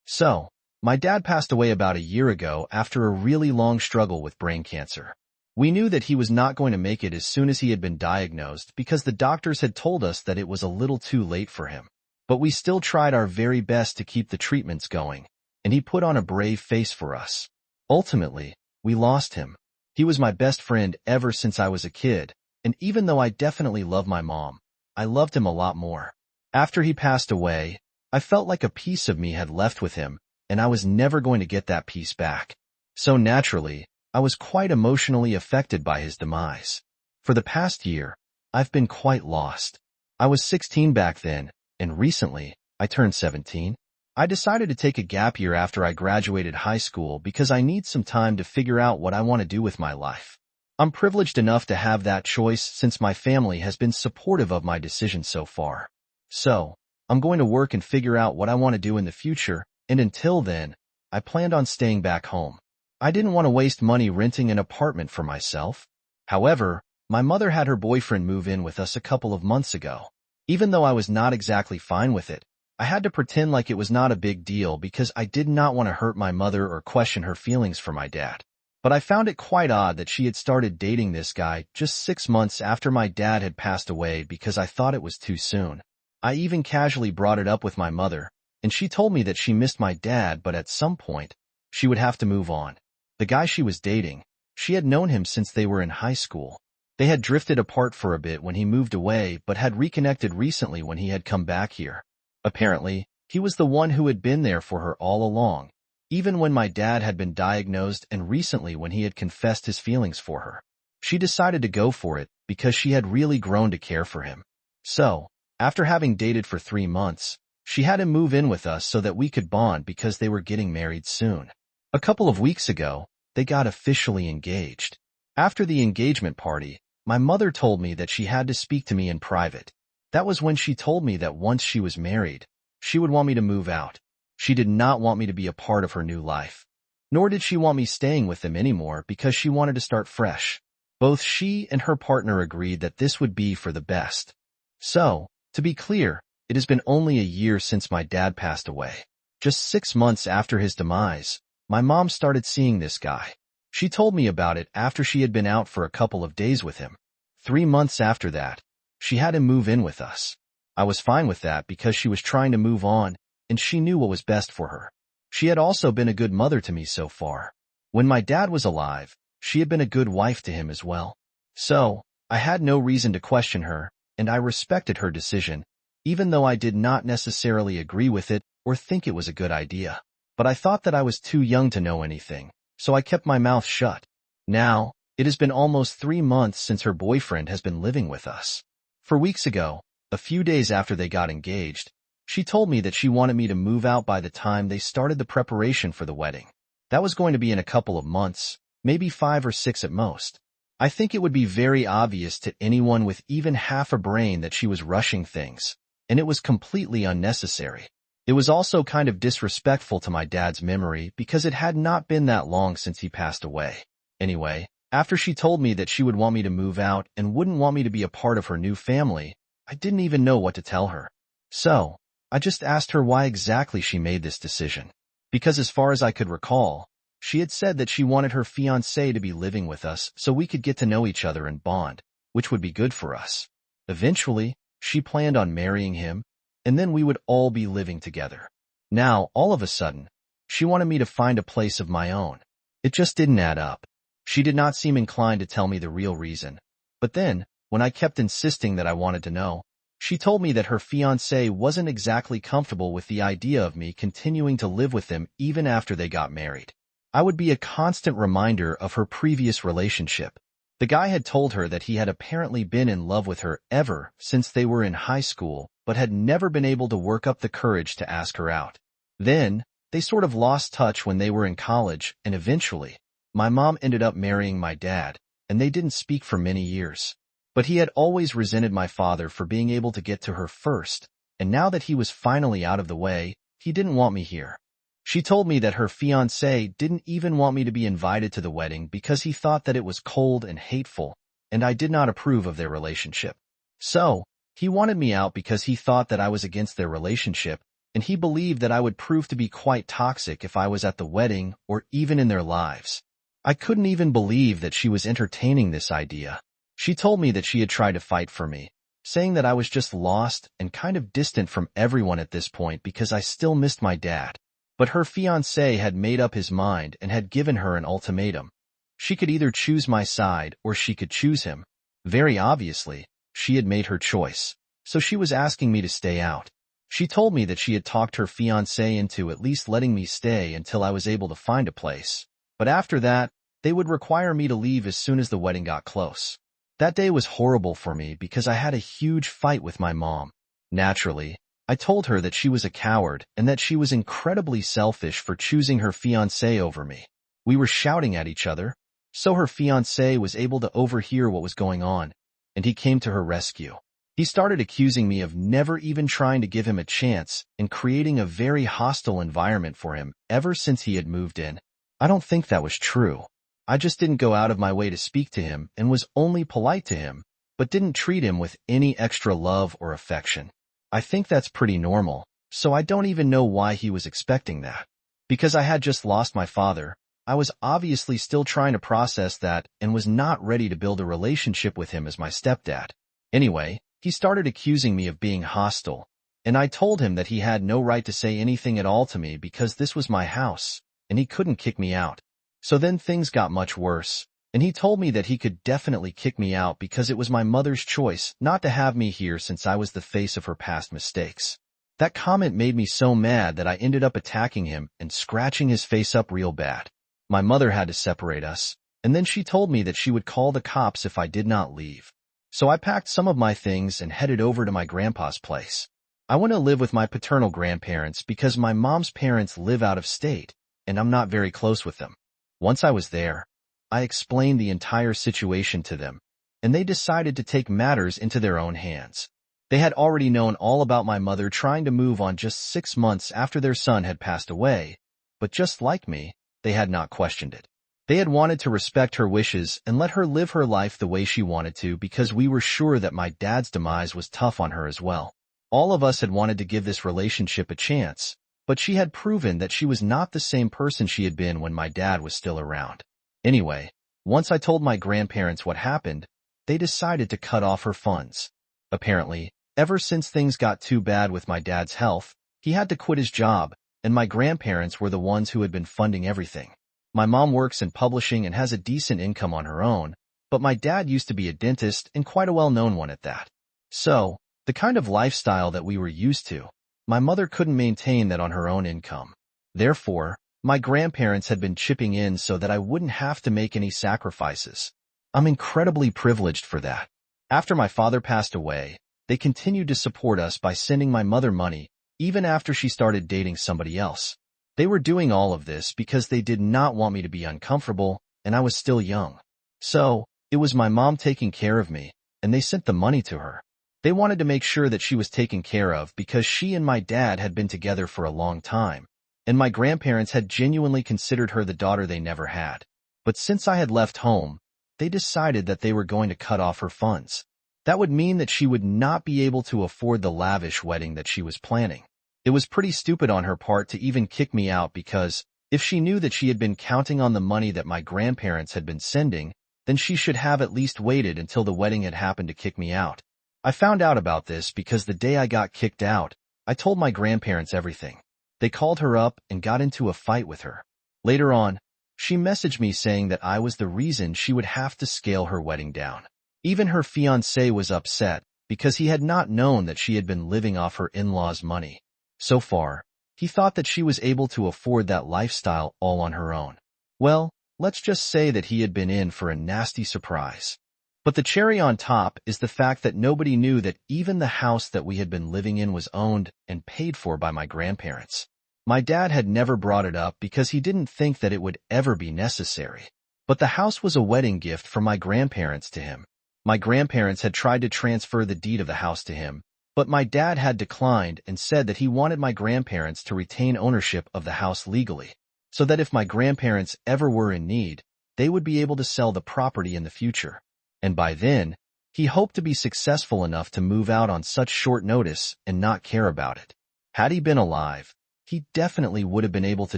So, my dad passed away about a year ago after a really long struggle with brain cancer. We knew that he was not going to make it as soon as he had been diagnosed because the doctors had told us that it was a little too late for him. But we still tried our very best to keep the treatments going, and he put on a brave face for us. Ultimately, we lost him. He was my best friend ever since I was a kid, and even though I definitely love my mom, I loved him a lot more. After he passed away, I felt like a piece of me had left with him, and I was never going to get that piece back. So naturally, I was quite emotionally affected by his demise. For the past year, I've been quite lost. I was 16 back then, and recently, I turned 17. I decided to take a gap year after I graduated high school because I need some time to figure out what I want to do with my life. I'm privileged enough to have that choice since my family has been supportive of my decision so far. So, I'm going to work and figure out what I want to do in the future, and until then, I planned on staying back home. I didn't want to waste money renting an apartment for myself. However, my mother had her boyfriend move in with us a couple of months ago. Even though I was not exactly fine with it, I had to pretend like it was not a big deal because I did not want to hurt my mother or question her feelings for my dad. But I found it quite odd that she had started dating this guy just 6 months after my dad had passed away because I thought it was too soon. I even casually brought it up with my mother, and she told me that she missed my dad, but at some point, she would have to move on. The guy she was dating, she had known him since they were in high school. They had drifted apart for a bit when he moved away, but had reconnected recently when he had come back here. Apparently, he was the one who had been there for her all along, even when my dad had been diagnosed and recently when he had confessed his feelings for her. She decided to go for it because she had really grown to care for him. So, after having dated for 3 months, she had him move in with us so that we could bond because they were getting married soon. A couple of weeks ago, they got officially engaged. After the engagement party, my mother told me that she had to speak to me in private. That was when she told me that once she was married, she would want me to move out. She did not want me to be a part of her new life. Nor did she want me staying with them anymore because she wanted to start fresh. Both she and her partner agreed that this would be for the best. So, to be clear, it has been only a year since my dad passed away. Just 6 months after his demise, my mom started seeing this guy. She told me about it after she had been out for a couple of days with him. 3 months after that, she had him move in with us. I was fine with that because she was trying to move on, and she knew what was best for her. She had also been a good mother to me so far. When my dad was alive, she had been a good wife to him as well. So, I had no reason to question her, and I respected her decision, even though I did not necessarily agree with it or think it was a good idea. But I thought that I was too young to know anything, so I kept my mouth shut. Now, it has been almost 3 months since her boyfriend has been living with us. 4 weeks ago, a few days after they got engaged, she told me that she wanted me to move out by the time they started the preparation for the wedding. That was going to be in a couple of months, maybe 5 or 6 at most. I think it would be very obvious to anyone with even half a brain that she was rushing things, and it was completely unnecessary. It was also kind of disrespectful to my dad's memory because it had not been that long since he passed away. Anyway, after she told me that she would want me to move out and wouldn't want me to be a part of her new family, I didn't even know what to tell her. So, I just asked her why exactly she made this decision. Because as far as I could recall, she had said that she wanted her fiancé to be living with us so we could get to know each other and bond, which would be good for us. Eventually, she planned on marrying him, and then we would all be living together. Now, all of a sudden, she wanted me to find a place of my own. It just didn't add up. She did not seem inclined to tell me the real reason. But then, when I kept insisting that I wanted to know, she told me that her fiancé wasn't exactly comfortable with the idea of me continuing to live with them even after they got married. I would be a constant reminder of her previous relationship. The guy had told her that he had apparently been in love with her ever since they were in high school, but had never been able to work up the courage to ask her out. Then, they sort of lost touch when they were in college, and eventually, my mom ended up marrying my dad, and they didn't speak for many years. But he had always resented my father for being able to get to her first, and now that he was finally out of the way, he didn't want me here. She told me that her fiancé didn't even want me to be invited to the wedding because he thought that it was cold and hateful, and I did not approve of their relationship. So, he wanted me out because he thought that I was against their relationship, and he believed that I would prove to be quite toxic if I was at the wedding or even in their lives. I couldn't even believe that she was entertaining this idea. She told me that she had tried to fight for me, saying that I was just lost and kind of distant from everyone at this point because I still missed my dad. But her fiancé had made up his mind and had given her an ultimatum. She could either choose my side or she could choose him. Very obviously, she had made her choice, so she was asking me to stay out. She told me that she had talked her fiancé into at least letting me stay until I was able to find a place. But after that, they would require me to leave as soon as the wedding got close. That day was horrible for me because I had a huge fight with my mom. Naturally, I told her that she was a coward and that she was incredibly selfish for choosing her fiancé over me. We were shouting at each other, so her fiancé was able to overhear what was going on, and he came to her rescue. He started accusing me of never even trying to give him a chance and creating a very hostile environment for him ever since he had moved in. I don't think that was true. I just didn't go out of my way to speak to him and was only polite to him, but didn't treat him with any extra love or affection. I think that's pretty normal, so I don't even know why he was expecting that. Because I had just lost my father, I was obviously still trying to process that and was not ready to build a relationship with him as my stepdad. Anyway, he started accusing me of being hostile, and I told him that he had no right to say anything at all to me because this was my house, and he couldn't kick me out. So then things got much worse, and he told me that he could definitely kick me out because it was my mother's choice not to have me here since I was the face of her past mistakes. That comment made me so mad that I ended up attacking him and scratching his face up real bad. My mother had to separate us, and then she told me that she would call the cops if I did not leave. So I packed some of my things and headed over to my grandpa's place. I want to live with my paternal grandparents because my mom's parents live out of state, and I'm not very close with them. Once I was there, I explained the entire situation to them, and they decided to take matters into their own hands. They had already known all about my mother trying to move on just 6 months after their son had passed away, but just like me, they had not questioned it. They had wanted to respect her wishes and let her live her life the way she wanted to because we were sure that my dad's demise was tough on her as well. All of us had wanted to give this relationship a chance, but she had proven that she was not the same person she had been when my dad was still around. Anyway, once I told my grandparents what happened, they decided to cut off her funds. Apparently, ever since things got too bad with my dad's health, he had to quit his job, and my grandparents were the ones who had been funding everything. My mom works in publishing and has a decent income on her own, but my dad used to be a dentist and quite a well-known one at that. So, the kind of lifestyle that we were used to, my mother couldn't maintain that on her own income. Therefore, my grandparents had been chipping in so that I wouldn't have to make any sacrifices. I'm incredibly privileged for that. After my father passed away, they continued to support us by sending my mother money, even after she started dating somebody else. They were doing all of this because they did not want me to be uncomfortable, and I was still young. So, it was my mom taking care of me, and they sent the money to her. They wanted to make sure that she was taken care of because she and my dad had been together for a long time, and my grandparents had genuinely considered her the daughter they never had. But since I had left home, they decided that they were going to cut off her funds. That would mean that she would not be able to afford the lavish wedding that she was planning. It was pretty stupid on her part to even kick me out because, if she knew that she had been counting on the money that my grandparents had been sending, then she should have at least waited until the wedding had happened to kick me out. I found out about this because the day I got kicked out, I told my grandparents everything. They called her up and got into a fight with her. Later on, she messaged me saying that I was the reason she would have to scale her wedding down. Even her fiancé was upset because he had not known that she had been living off her in-laws' money. So far, he thought that she was able to afford that lifestyle all on her own. Well, let's just say that he had been in for a nasty surprise. But the cherry on top is the fact that nobody knew that even the house that we had been living in was owned and paid for by my grandparents. My dad had never brought it up because he didn't think that it would ever be necessary. But the house was a wedding gift from my grandparents to him. My grandparents had tried to transfer the deed of the house to him, but my dad had declined and said that he wanted my grandparents to retain ownership of the house legally, so that if my grandparents ever were in need, they would be able to sell the property in the future. And by then, he hoped to be successful enough to move out on such short notice and not care about it. Had he been alive, he definitely would have been able to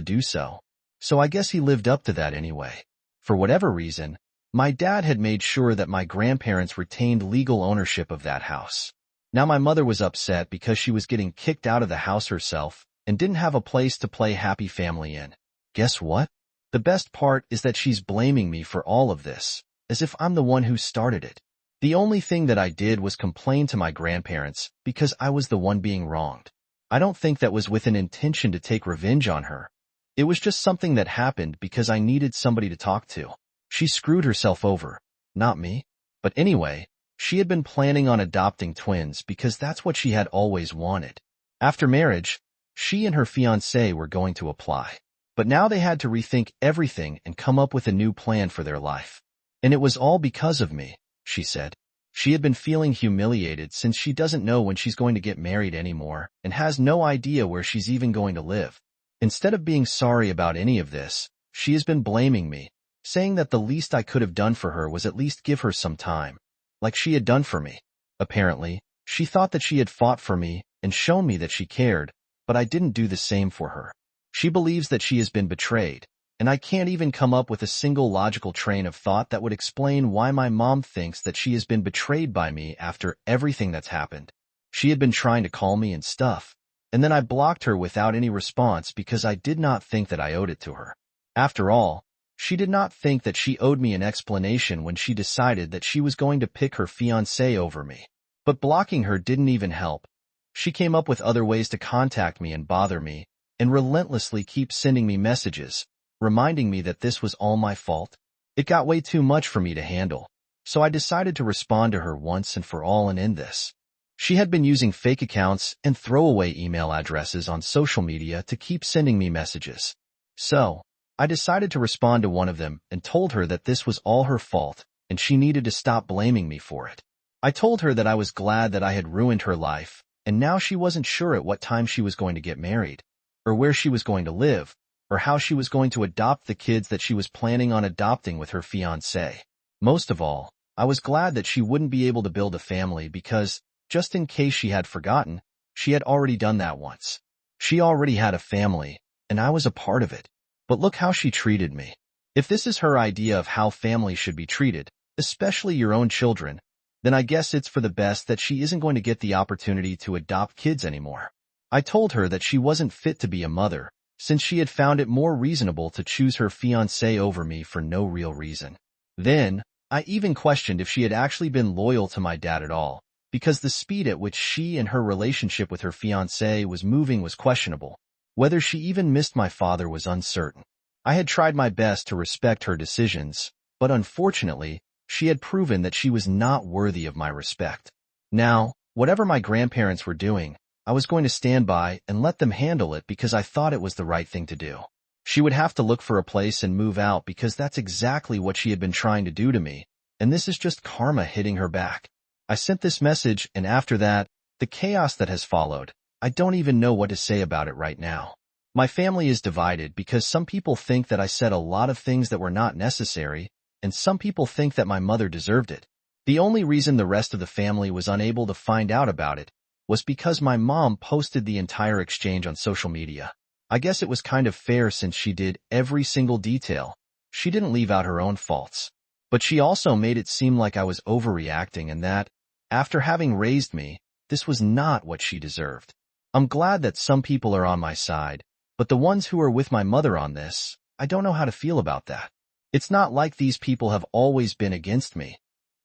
do so. So I guess he lived up to that anyway. For whatever reason, my dad had made sure that my grandparents retained legal ownership of that house. Now my mother was upset because she was getting kicked out of the house herself and didn't have a place to play happy family in. Guess what? The best part is that she's blaming me for all of this, as if I'm the one who started it. The only thing that I did was complain to my grandparents because I was the one being wronged. I don't think that was with an intention to take revenge on her. It was just something that happened because I needed somebody to talk to. She screwed herself over, not me. But anyway, she had been planning on adopting twins because that's what she had always wanted. After marriage, she and her fiancé were going to apply. But now they had to rethink everything and come up with a new plan for their life. And it was all because of me, she said. She had been feeling humiliated since she doesn't know when she's going to get married anymore and has no idea where she's even going to live. Instead of being sorry about any of this, she has been blaming me, saying that the least I could have done for her was at least give her some time, like she had done for me. Apparently, she thought that she had fought for me and shown me that she cared, but I didn't do the same for her. She believes that she has been betrayed, and I can't even come up with a single logical train of thought that would explain why my mom thinks that she has been betrayed by me after everything that's happened. She had been trying to call me and stuff, and then I blocked her without any response because I did not think that I owed it to her. After all, she did not think that she owed me an explanation when she decided that she was going to pick her fiancé over me. But blocking her didn't even help. She came up with other ways to contact me and bother me, and relentlessly keep sending me messages, reminding me that this was all my fault. It got way too much for me to handle, so I decided to respond to her once and for all and end this. She had been using fake accounts and throwaway email addresses on social media to keep sending me messages. So, I decided to respond to one of them and told her that this was all her fault and she needed to stop blaming me for it. I told her that I was glad that I had ruined her life, and now she wasn't sure at what time she was going to get married, or where she was going to live, or how she was going to adopt the kids that she was planning on adopting with her fiancé. Most of all, I was glad that she wouldn't be able to build a family because, just in case she had forgotten, she had already done that once. She already had a family, and I was a part of it. But look how she treated me. If this is her idea of how families should be treated, especially your own children, then I guess it's for the best that she isn't going to get the opportunity to adopt kids anymore. I told her that she wasn't fit to be a mother, since she had found it more reasonable to choose her fiancé over me for no real reason. Then, I even questioned if she had actually been loyal to my dad at all, because the speed at which she and her relationship with her fiancé was moving was questionable. Whether she even missed my father was uncertain. I had tried my best to respect her decisions, but unfortunately, she had proven that she was not worthy of my respect. Now, whatever my grandparents were doing, I was going to stand by and let them handle it because I thought it was the right thing to do. She would have to look for a place and move out because that's exactly what she had been trying to do to me, and this is just karma hitting her back. I sent this message, and after that, the chaos that has followed, I don't even know what to say about it right now. My family is divided because some people think that I said a lot of things that were not necessary, and some people think that my mother deserved it. The only reason the rest of the family was unable to find out about it was because my mom posted the entire exchange on social media. I guess it was kind of fair since she did every single detail. She didn't leave out her own faults. But she also made it seem like I was overreacting and that, after having raised me, this was not what she deserved. I'm glad that some people are on my side, but the ones who are with my mother on this, I don't know how to feel about that. It's not like these people have always been against me.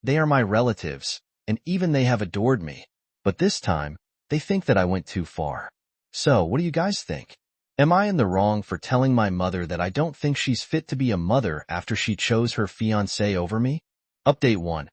They are my relatives, and even they have adored me. But this time, they think that I went too far. So, what do you guys think? Am I in the wrong for telling my mother that I don't think she's fit to be a mother after she chose her fiancé over me? Update 1.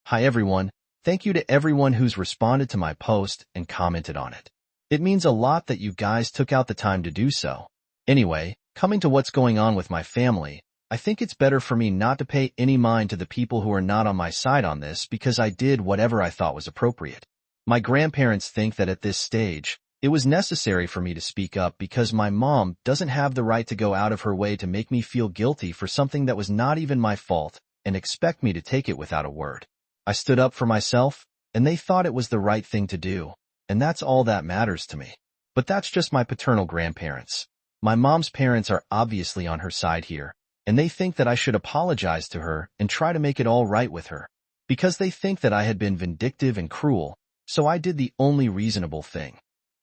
Hi everyone. Thank you to everyone who's responded to my post and commented on it. It means a lot that you guys took out the time to do so. Anyway, coming to what's going on with my family, I think it's better for me not to pay any mind to the people who are not on my side on this because I did whatever I thought was appropriate. My grandparents think that at this stage, it was necessary for me to speak up because my mom doesn't have the right to go out of her way to make me feel guilty for something that was not even my fault and expect me to take it without a word. I stood up for myself, and they thought it was the right thing to do, and that's all that matters to me. But that's just my paternal grandparents. My mom's parents are obviously on her side here, and they think that I should apologize to her and try to make it all right with her. Because they think that I had been vindictive and cruel, so I did the only reasonable thing.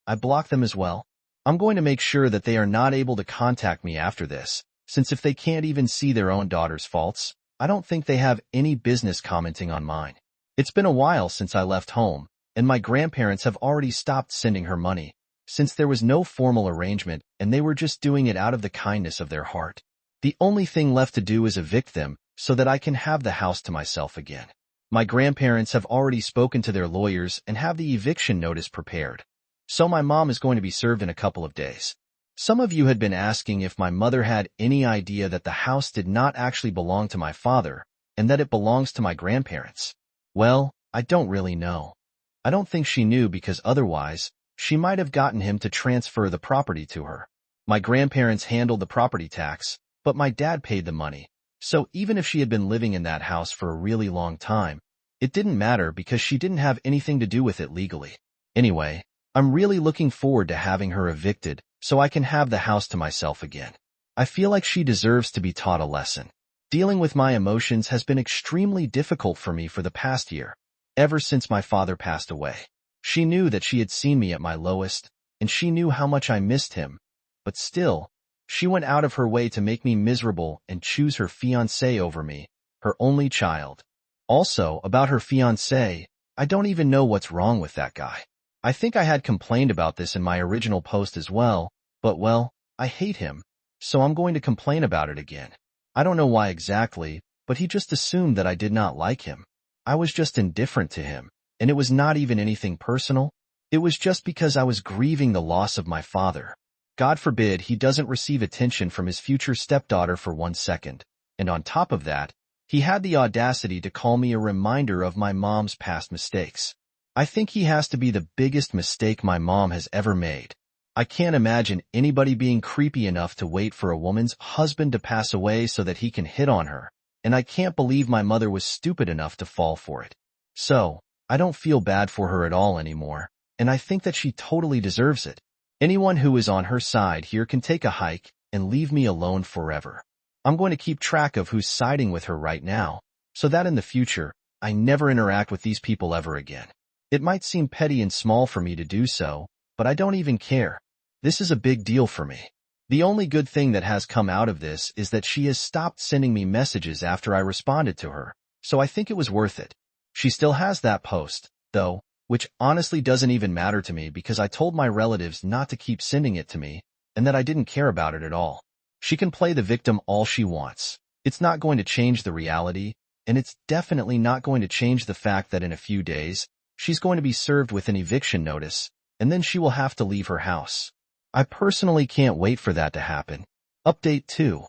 I blocked them as well. I'm going to make sure that they are not able to contact me after this, since if they can't even see their own daughter's faults, I don't think they have any business commenting on mine. It's been a while since I left home, and my grandparents have already stopped sending her money, since there was no formal arrangement and they were just doing it out of the kindness of their heart. The only thing left to do is evict them so that I can have the house to myself again. My grandparents have already spoken to their lawyers and have the eviction notice prepared. So my mom is going to be served in a couple of days. Some of you had been asking if my mother had any idea that the house did not actually belong to my father and that it belongs to my grandparents. Well, I don't really know. I don't think she knew because otherwise, she might have gotten him to transfer the property to her. My grandparents handled the property tax, but my dad paid the money. So even if she had been living in that house for a really long time, it didn't matter because she didn't have anything to do with it legally. Anyway, I'm really looking forward to having her evicted so I can have the house to myself again. I feel like she deserves to be taught a lesson. Dealing with my emotions has been extremely difficult for me for the past year, ever since my father passed away. She knew that she had seen me at my lowest, and she knew how much I missed him, but still, she went out of her way to make me miserable and choose her fiancé over me, her only child. Also, about her fiancé, I don't even know what's wrong with that guy. I think I had complained about this in my original post as well, but well, I hate him, so I'm going to complain about it again. I don't know why exactly, but he just assumed that I did not like him. I was just indifferent to him, and it was not even anything personal. It was just because I was grieving the loss of my father. God forbid he doesn't receive attention from his future stepdaughter for 1 second, and on top of that, he had the audacity to call me a reminder of my mom's past mistakes. I think he has to be the biggest mistake my mom has ever made. I can't imagine anybody being creepy enough to wait for a woman's husband to pass away so that he can hit on her, and I can't believe my mother was stupid enough to fall for it. So, I don't feel bad for her at all anymore, and I think that she totally deserves it. Anyone who is on her side here can take a hike and leave me alone forever. I'm going to keep track of who's siding with her right now, so that in the future, I never interact with these people ever again. It might seem petty and small for me to do so, but I don't even care. This is a big deal for me. The only good thing that has come out of this is that she has stopped sending me messages after I responded to her, so I think it was worth it. She still has that post, though, which honestly doesn't even matter to me because I told my relatives not to keep sending it to me and that I didn't care about it at all. She can play the victim all she wants. It's not going to change the reality, and it's definitely not going to change the fact that in a few days, she's going to be served with an eviction notice, and then she will have to leave her house. I personally can't wait for that to happen. Update 2.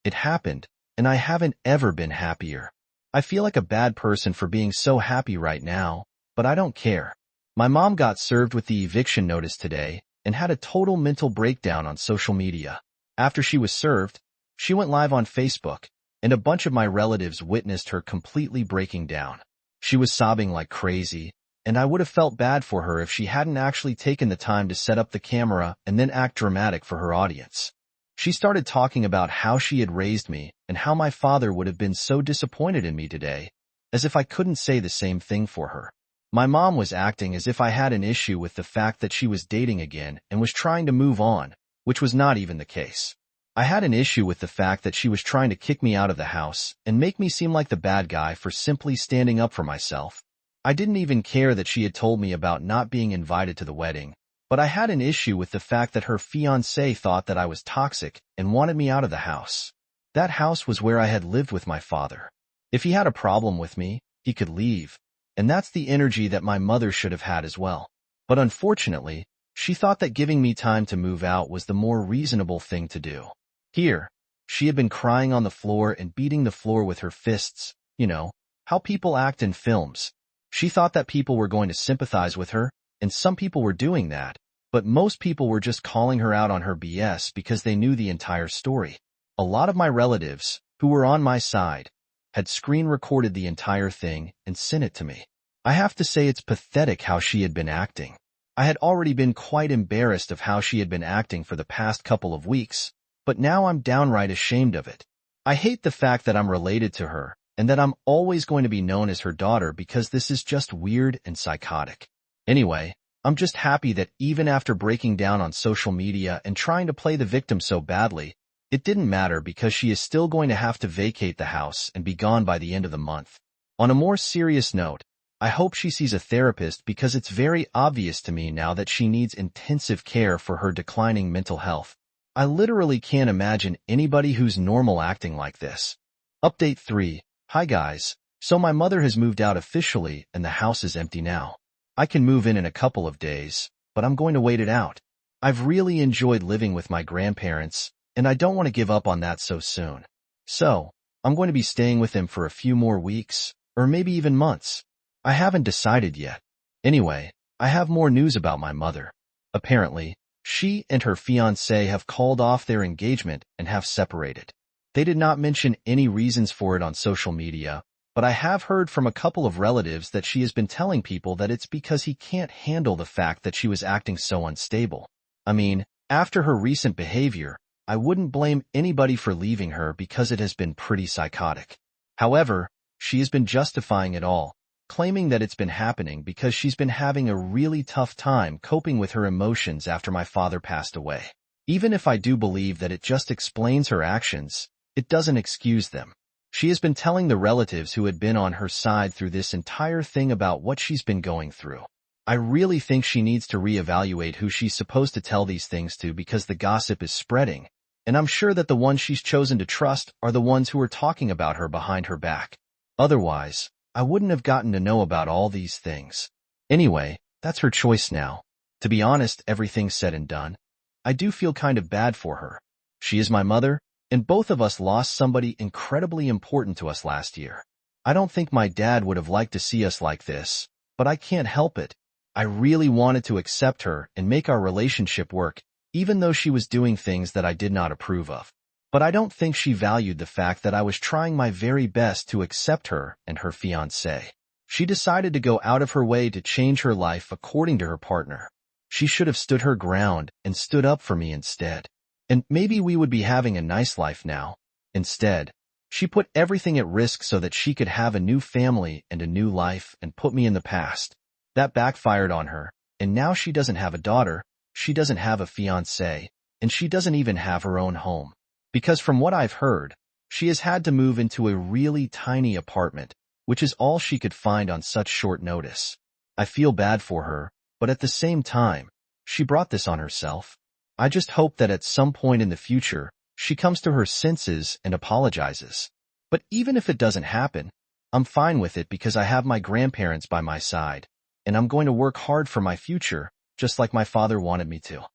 It happened, and I haven't ever been happier. I feel like a bad person for being so happy right now, but I don't care. My mom got served with the eviction notice today and had a total mental breakdown on social media. After she was served, she went live on Facebook, and a bunch of my relatives witnessed her completely breaking down. She was sobbing like crazy, and I would have felt bad for her if she hadn't actually taken the time to set up the camera and then act dramatic for her audience. She started talking about how she had raised me and how my father would have been so disappointed in me today, as if I couldn't say the same thing for her. My mom was acting as if I had an issue with the fact that she was dating again and was trying to move on, which was not even the case. I had an issue with the fact that she was trying to kick me out of the house and make me seem like the bad guy for simply standing up for myself. I didn't even care that she had told me about not being invited to the wedding, but I had an issue with the fact that her fiancé thought that I was toxic and wanted me out of the house. That house was where I had lived with my father. If he had a problem with me, he could leave, and that's the energy that my mother should have had as well. But unfortunately, she thought that giving me time to move out was the more reasonable thing to do. Here, she had been crying on the floor and beating the floor with her fists, you know, how people act in films. She thought that people were going to sympathize with her, and some people were doing that, but most people were just calling her out on her BS because they knew the entire story. A lot of my relatives, who were on my side, had screen recorded the entire thing and sent it to me. I have to say it's pathetic how she had been acting. I had already been quite embarrassed of how she had been acting for the past couple of weeks, but now I'm downright ashamed of it. I hate the fact that I'm related to her, and that I'm always going to be known as her daughter because this is just weird and psychotic. Anyway, I'm just happy that even after breaking down on social media and trying to play the victim so badly, it didn't matter because she is still going to have to vacate the house and be gone by the end of the month. On a more serious note, I hope she sees a therapist because it's very obvious to me now that she needs intensive care for her declining mental health. I literally can't imagine anybody who's normal acting like this. Update 3. Hi guys. So my mother has moved out officially and the house is empty now. I can move in a couple of days, but I'm going to wait it out. I've really enjoyed living with my grandparents, and I don't want to give up on that so soon. So, I'm going to be staying with them for a few more weeks, or maybe even months. I haven't decided yet. Anyway, I have more news about my mother. Apparently, she and her fiancé have called off their engagement and have separated. They did not mention any reasons for it on social media, but I have heard from a couple of relatives that she has been telling people that it's because he can't handle the fact that she was acting so unstable. I mean, after her recent behavior, I wouldn't blame anybody for leaving her because it has been pretty psychotic. However, she has been justifying it all, claiming that it's been happening because she's been having a really tough time coping with her emotions after my father passed away. Even if I do believe that it just explains her actions, it doesn't excuse them. She has been telling the relatives who had been on her side through this entire thing about what she's been going through. I really think she needs to reevaluate who she's supposed to tell these things to because the gossip is spreading, and I'm sure that the ones she's chosen to trust are the ones who are talking about her behind her back. Otherwise, I wouldn't have gotten to know about all these things. Anyway, that's her choice now. To be honest, everything said and done, I do feel kind of bad for her. She is my mother, and both of us lost somebody incredibly important to us last year. I don't think my dad would have liked to see us like this, but I can't help it. I really wanted to accept her and make our relationship work, even though she was doing things that I did not approve of. But I don't think she valued the fact that I was trying my very best to accept her and her fiancé. She decided to go out of her way to change her life according to her partner. She should have stood her ground and stood up for me instead. And maybe we would be having a nice life now. Instead, she put everything at risk so that she could have a new family and a new life and put me in the past. That backfired on her, and now she doesn't have a daughter, she doesn't have a fiancé, and she doesn't even have her own home. Because from what I've heard, she has had to move into a really tiny apartment, which is all she could find on such short notice. I feel bad for her, but at the same time, she brought this on herself. I just hope that at some point in the future, she comes to her senses and apologizes. But even if it doesn't happen, I'm fine with it because I have my grandparents by my side, and I'm going to work hard for my future, just like my father wanted me to.